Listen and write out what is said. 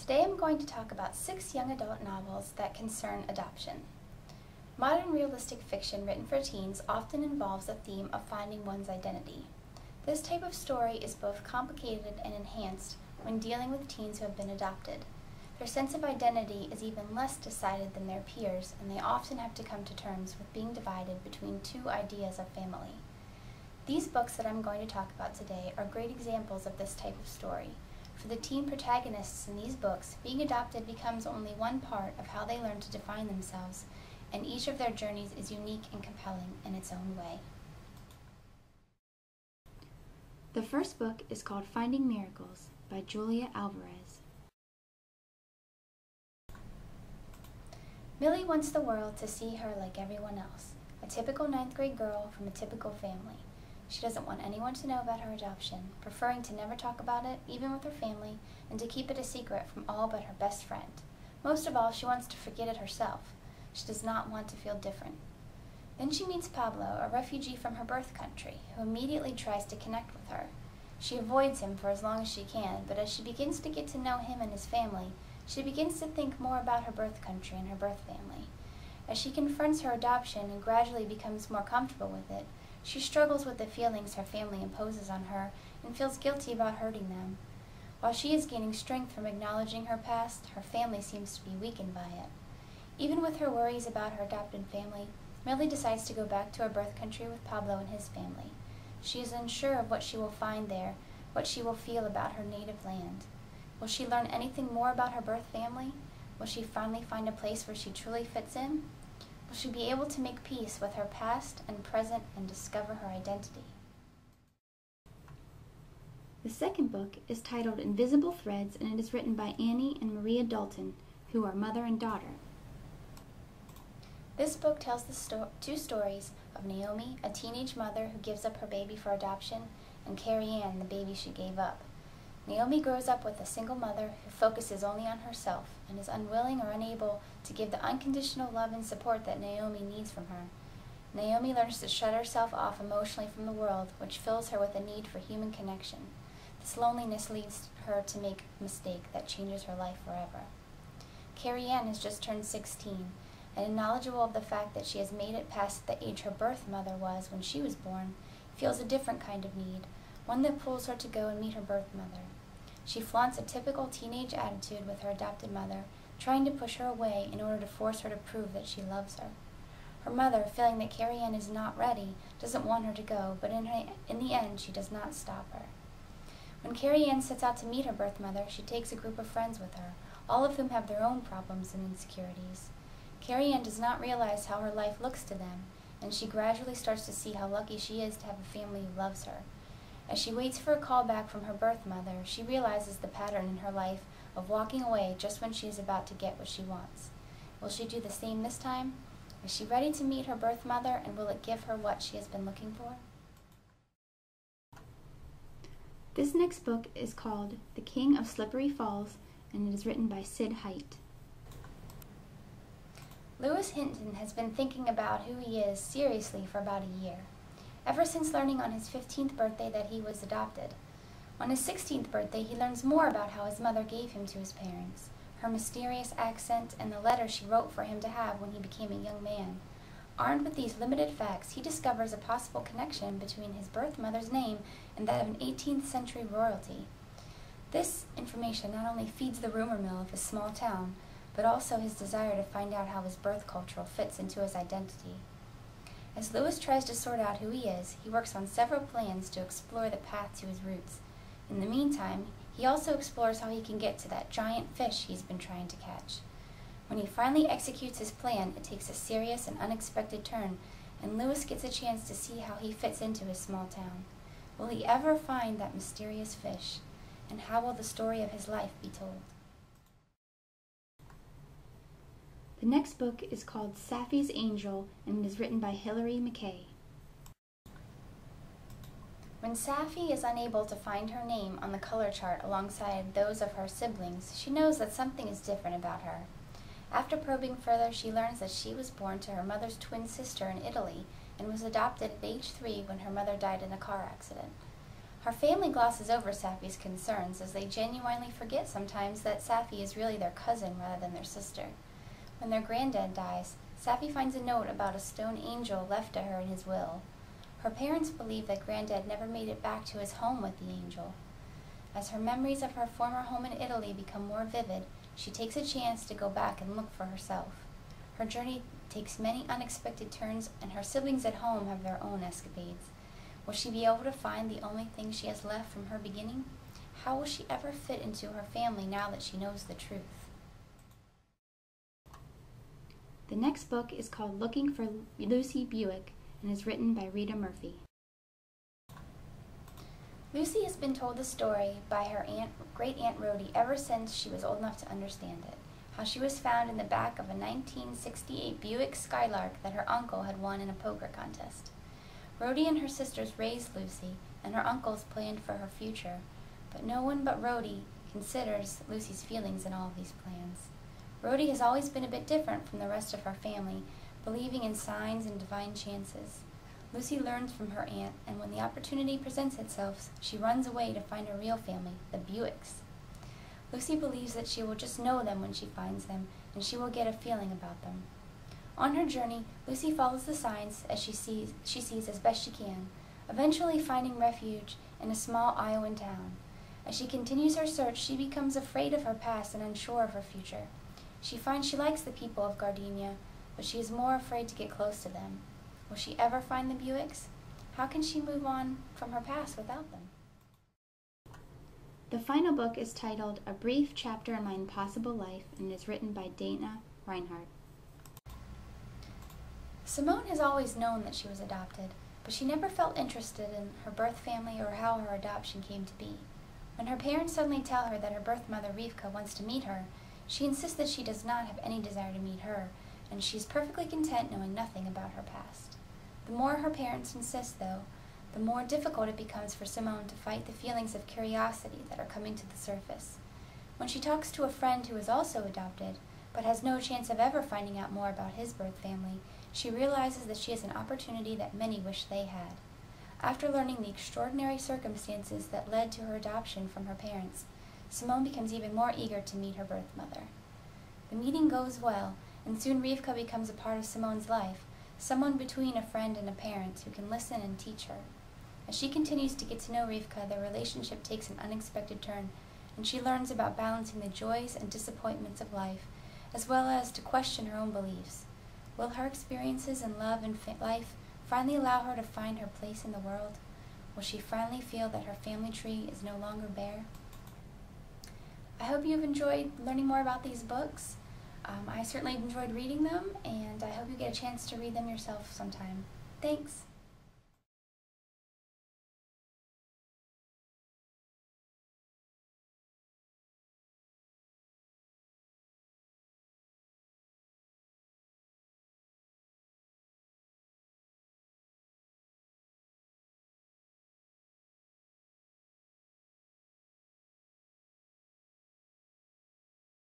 Today I'm going to talk about 6 young adult novels that concern adoption. Modern realistic fiction written for teens often involves a theme of finding one's identity. This type of story is both complicated and enhanced when dealing with teens who have been adopted. Their sense of identity is even less decided than their peers, and they often have to come to terms with being divided between 2 ideas of family. These books that I'm going to talk about today are great examples of this type of story. For the teen protagonists in these books, being adopted becomes only one part of how they learn to define themselves, and each of their journeys is unique and compelling in its own way. The first book is called Finding Miracles by Julia Alvarez. Millie wants the world to see her like everyone else, a typical 9th grade girl from a typical family. She doesn't want anyone to know about her adoption, preferring to never talk about it, even with her family, and to keep it a secret from all but her best friend. Most of all, she wants to forget it herself. She does not want to feel different. Then she meets Pablo, a refugee from her birth country, who immediately tries to connect with her. She avoids him for as long as she can, but as she begins to get to know him and his family, she begins to think more about her birth country and her birth family. As she confronts her adoption and gradually becomes more comfortable with it, she struggles with the feelings her family imposes on her and feels guilty about hurting them. While she is gaining strength from acknowledging her past, her family seems to be weakened by it. Even with her worries about her adopted family, Millie decides to go back to her birth country with Pablo and his family. She is unsure of what she will find there, what she will feel about her native land. Will she learn anything more about her birth family? Will she finally find a place where she truly fits in? Will she be able to make peace with her past and present and discover her identity? The second book is titled Invisible Threads, and it is written by Annie and Maria Dalton, who are mother and daughter. This book tells the 2 stories of Naomi, a teenage mother who gives up her baby for adoption, and Carrie Ann, the baby she gave up. Naomi grows up with a single mother who focuses only on herself and is unwilling or unable to give the unconditional love and support that Naomi needs from her. Naomi learns to shut herself off emotionally from the world, which fills her with a need for human connection. This loneliness leads her to make a mistake that changes her life forever. Carrie Ann has just turned 16, and knowledgeable of the fact that she has made it past the age her birth mother was when she was born, feels a different kind of need, one that pulls her to go and meet her birth mother. She flaunts a typical teenage attitude with her adopted mother, trying to push her away in order to force her to prove that she loves her. Her mother, feeling that Carrie Ann is not ready, doesn't want her to go, but in the end she does not stop her. When Carrie Ann sets out to meet her birth mother, she takes a group of friends with her, all of whom have their own problems and insecurities. Carrie Ann does not realize how her life looks to them, and she gradually starts to see how lucky she is to have a family who loves her. As she waits for a call back from her birth mother, she realizes the pattern in her life of walking away just when she is about to get what she wants. Will she do the same this time? Is she ready to meet her birth mother, and will it give her what she has been looking for? This next book is called The King of Slippery Falls, and it is written by Hite. Lewis Hinton has been thinking about who he is seriously for about a year, ever since learning on his 15th birthday that he was adopted. On his 16th birthday, he learns more about how his mother gave him to his parents, her mysterious accent, and the letter she wrote for him to have when he became a young man. Armed with these limited facts, he discovers a possible connection between his birth mother's name and that of an 18th century royalty. This information not only feeds the rumor mill of his small town, but also his desire to find out how his birth culture fits into his identity. As Lewis tries to sort out who he is, he works on several plans to explore the path to his roots. In the meantime, he also explores how he can get to that giant fish he's been trying to catch. When he finally executes his plan, it takes a serious and unexpected turn, and Lewis gets a chance to see how he fits into his small town. Will he ever find that mysterious fish? And how will the story of his life be told? The next book is called Saffy's Angel, and it is written by McKay. When Saffy is unable to find her name on the color chart alongside those of her siblings, she knows that something is different about her. After probing further, she learns that she was born to her mother's twin sister in Italy and was adopted at age 3 when her mother died in a car accident. Her family glosses over Saffy's concerns as they genuinely forget sometimes that Saffy is really their cousin rather than their sister. When their granddad dies, Saffy finds a note about a stone angel left to her in his will. Her parents believe that Granddad never made it back to his home with the angel. As her memories of her former home in Italy become more vivid, she takes a chance to go back and look for herself. Her journey takes many unexpected turns, and her siblings at home have their own escapades. Will she be able to find the only thing she has left from her beginning? How will she ever fit into her family now that she knows the truth? The next book is called Looking for Lucy Buick and is written by Rita Murphy. Lucy has been told the story by her great-aunt Rhodey ever since she was old enough to understand it, how she was found in the back of a 1968 Buick Skylark that her uncle had won in a poker contest. Rhodey and her sisters raised Lucy, and her uncles planned for her future, but no one but Rhodey considers Lucy's feelings in all of these plans. Rhodey has always been a bit different from the rest of her family, believing in signs and divine chances. Lucy learns from her aunt, and when the opportunity presents itself, she runs away to find her real family, the Buicks. Lucy believes that she will just know them when she finds them, and she will get a feeling about them. On her journey, Lucy follows the signs as she sees as best she can, eventually finding refuge in a small Iowan town. As she continues her search, she becomes afraid of her past and unsure of her future. She finds she likes the people of Gardenia, but she is more afraid to get close to them. Will she ever find the Buicks? How can she move on from her past without them? The final book is titled A Brief Chapter in My Impossible Life and is written by Dana Reinhardt. Simone has always known that she was adopted, but she never felt interested in her birth family or how her adoption came to be. When her parents suddenly tell her that her birth mother Rivka wants to meet her, she insists that she does not have any desire to meet her, and she is perfectly content knowing nothing about her past. The more her parents insist, though, the more difficult it becomes for Simone to fight the feelings of curiosity that are coming to the surface. When she talks to a friend who is also adopted, but has no chance of ever finding out more about his birth family, she realizes that she has an opportunity that many wish they had. After learning the extraordinary circumstances that led to her adoption from her parents, Simone becomes even more eager to meet her birth mother. The meeting goes well, and soon Rivka becomes a part of Simone's life, someone between a friend and a parent who can listen and teach her. As she continues to get to know Rivka, their relationship takes an unexpected turn, and she learns about balancing the joys and disappointments of life, as well as to question her own beliefs. Will her experiences in love and life finally allow her to find her place in the world? Will she finally feel that her family tree is no longer bare? I hope you've enjoyed learning more about these books. I certainly enjoyed reading them, and I hope you get a chance to read them yourself sometime. Thanks!